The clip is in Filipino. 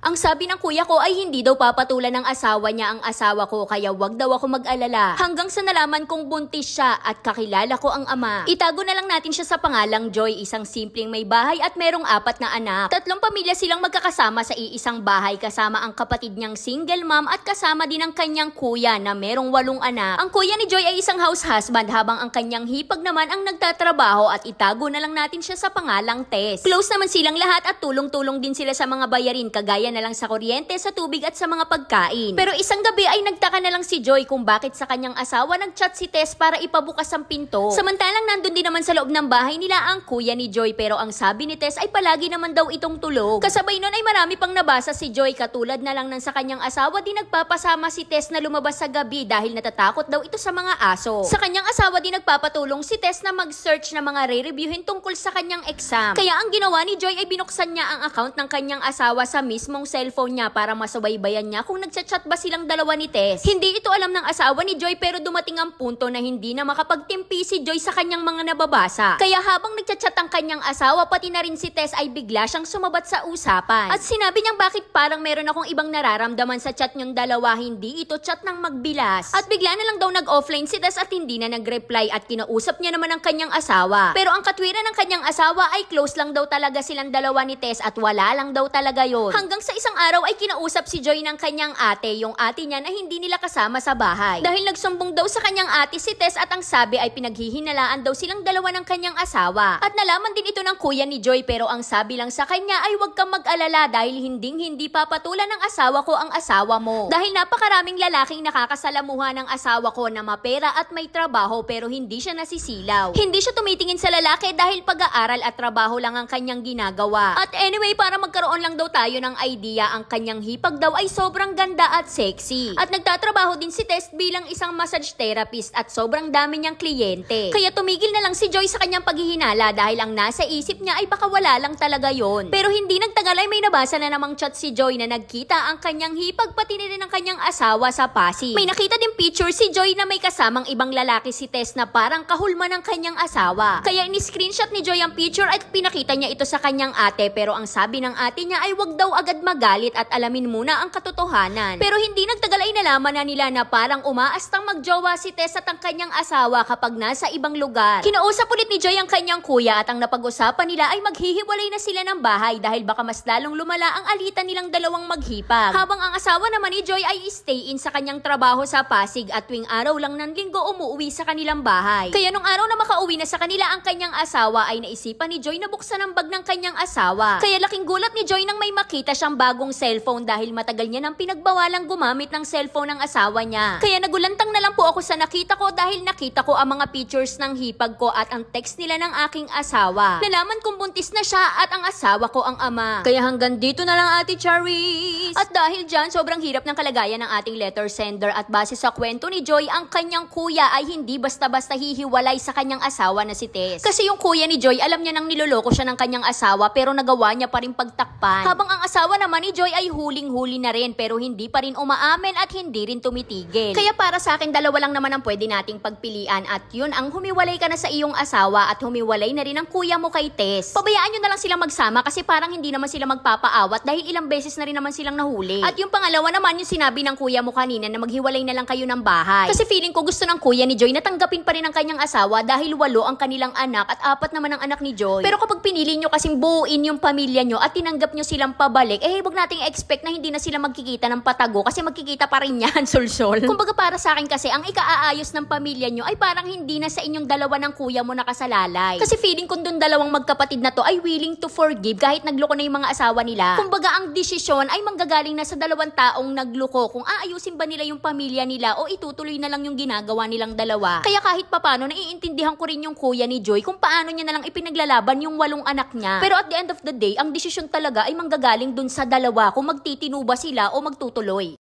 Ang sabi ng kuya ko ay hindi daw papatulan ng asawa niya ang asawa ko kaya wag daw ako mag-alala. Hanggang sa nalaman kong buntis siya at kakilala ko ang ama. Itago na lang natin siya sa pangalang Joy, isang simpleng may bahay at merong 4 na anak. 3 pamilya silang magkakasama sa iisang bahay kasama ang kapatid niyang single mom at kasama din ang kanyang kuya na merong 8 anak. Ang kuya ni Joy ay isang house husband habang ang kanyang hipag naman ang nagtatrabaho at itago na lang natin siya sa pangalang Tess. Close naman silang lahat at tulong-tulong din sila sa mga bayarin kagaya na lang sa kuryente, sa tubig at sa mga pagkain. Pero isang gabi ay nagtaka na lang si Joy kung bakit sa kanyang asawa nagchat si Tess para ipabukas ang pinto. Samantalang nandun din naman sa loob ng bahay nila ang kuya ni Joy pero ang sabi ni Tess ay palagi naman daw itong tulog. Kasabay nun ay marami pang nabasa si Joy katulad na lang ng sa kanyang asawa din nagpapasama si Tess na lumabas sa gabi dahil natatakot daw ito sa mga aso. Sa kanyang asawa din nagpapatulong si Tess na mag-search na mga re-reviewin tungkol sa kanyang exam. Kaya ang ginawa ni Joy ay binuksan niya ang account ng kanyang asawa sa mismong cellphone niya para masubaybayan niya kung nagchat-chat ba silang dalawa ni Tess. Hindi ito alam ng asawa ni Joy pero dumating ang punto na hindi na makapagtimpi si Joy sa kanyang mga nababasa. Kaya habang nagchat-chat ang kanyang asawa pati na rin si Tess ay bigla siyang sumabat sa usapan. At sinabi niyang bakit parang meron akong ibang nararamdaman sa chat niyong dalawa, hindi ito chat ng magbilas. At bigla na lang daw nag-offline si Tess at hindi na nag-reply at kinausap niya naman ang kanyang asawa. Pero ang katwiran ng kanyang asawa ay close lang daw talaga silang dalawa ni Tess at wala lang daw talaga yon. Hanggang sa isang araw ay kinausap si Joy ng kanyang ate, yung ate niya na hindi nila kasama sa bahay. Dahil nagsumbong daw sa kanyang ate si Tess at ang sabi ay pinaghihinalaan daw silang dalawa ng kanyang asawa. At nalaman din ito ng kuya ni Joy pero ang sabi lang sa kanya ay huwag kang mag-alala dahil hindi papatulan ng asawa ko ang asawa mo. Dahil napakaraming lalaking nakakasalamuha ng asawa ko na mapera at may trabaho pero hindi siya nasisilaw. Hindi siya tumitingin sa lalaki dahil pag-aaral at trabaho lang ang kanyang ginagawa. At anyway, para magkaroon lang daw tayo ng idea, ang kanyang hipag daw ay sobrang ganda at sexy. At nagtatrabaho din si Tess bilang isang massage therapist at sobrang dami niyang kliyente. Kaya tumigil na lang si Joy sa kanyang paghihinala dahil ang nasa isip niya ay baka wala lang talaga yon. Pero hindi nagtagal ay may nabasa na namang chat si Joy na nagkita ang kanyang hipag pati na rin ang kanyang asawa sa Pasig. May nakita din picture si Joy na may kasamang ibang lalaki si Tess na parang kahulma ng kanyang asawa. Kaya ini-screenshot ni Joy ang picture at pinakita niya ito sa kanyang ate pero ang sabi ng ate niya ay wag daw agad magalit at alamin muna ang katotohanan. Pero hindi nagtagal ay nalaman na nila na parang umaastang magjowa si Tess at ang kanyang asawa kapag nasa ibang lugar. Kinausap ulit ni Joy ang kanyang kuya at ang napag-usapan nila ay maghihiwalay na sila ng bahay dahil baka mas lalong lumala ang alitan nilang dalawang maghipag. Habang ang asawa naman ni Joy ay stay in sa kanyang trabaho sa Pasig at tuwing araw lang ng linggo umuwi sa kanilang bahay. Kaya nung araw na makauwi na sa kanila ang kanyang asawa ay naisipan ni Joy na buksan ang bag ng kanyang asawa. Kaya laking gulat ni Joy nang may makita siyang bagong cellphone dahil matagal niya nang pinagbawalang gumamit ng cellphone ng asawa niya. Kaya nagulantang na lang po ako sa nakita ko dahil nakita ko ang mga pictures ng hipag ko at ang text nila ng aking asawa. Nalaman kong buntis na siya at ang asawa ko ang ama. Kaya hanggang dito na lang, Ate Charis. At dahil dyan, sobrang hirap ng kalagayan ng ating letter sender at base sa kwento ni Joy, ang kanyang kuya ay hindi basta-basta hihiwalay sa kanyang asawa na si Tess. Kasi yung kuya ni Joy, alam niya nang niloloko siya ng kanyang asawa pero nagawa niya pa rin pagtakpan. Habang ang asawa naman ni Joy ay huling-huli na rin pero hindi pa rin umaamin at hindi rin tumitigil. Kaya para sa akin, dalawa lang naman ang pwede nating pagpilian at yun ang humiwalay ka na sa iyong asawa at humiwalay na rin ang kuya mo kay Tess. Pabayaan nyo na lang silang magsama kasi parang hindi naman sila magpapaawat dahil ilang beses na rin naman silang nahuli. At yung pangalawa naman yung sinabi ng kuya mo kanina na maghiwalay na lang kayo ng bahay. Kasi feeling ko gusto ng kuya ni Joy na tanggapin pa rin ang kanyang asawa dahil 8 ang kanilang anak at 4 naman ang anak ni Joy. Pero kapag pinili nyo kasing buuin yung pamilya nyo at tinanggap nyo silang pabalik, wag nating expect na hindi na sila magkikita ng patago kasi magkikita pa rin yan, sulsol. Kumbaga para sa akin kasi, ang ikaaayos ng pamilya nyo ay parang hindi na sa inyong dalawa ng kuya mo nakasalalay. Kasi feeling ko dun dalawang magkapatid na to ay willing to forgive kahit nagloko na yung mga asawa nila. Kumbaga ang desisyon ay manggagaling na sa dalawang taong nagloko kung aayusin ba nila yung pamilya nila o itutuloy na lang yung ginagawa nilang dalawa. Kaya kahit papano, naiintindihan ko rin yung kuya ni Joy kung paano niya na lang ipinaglalaban yung 8 anak niya. Pero at the end of the day, ang desisyon talaga ay manggagaling dun sa dalawa kung magtitino ba sila o magtutuloy.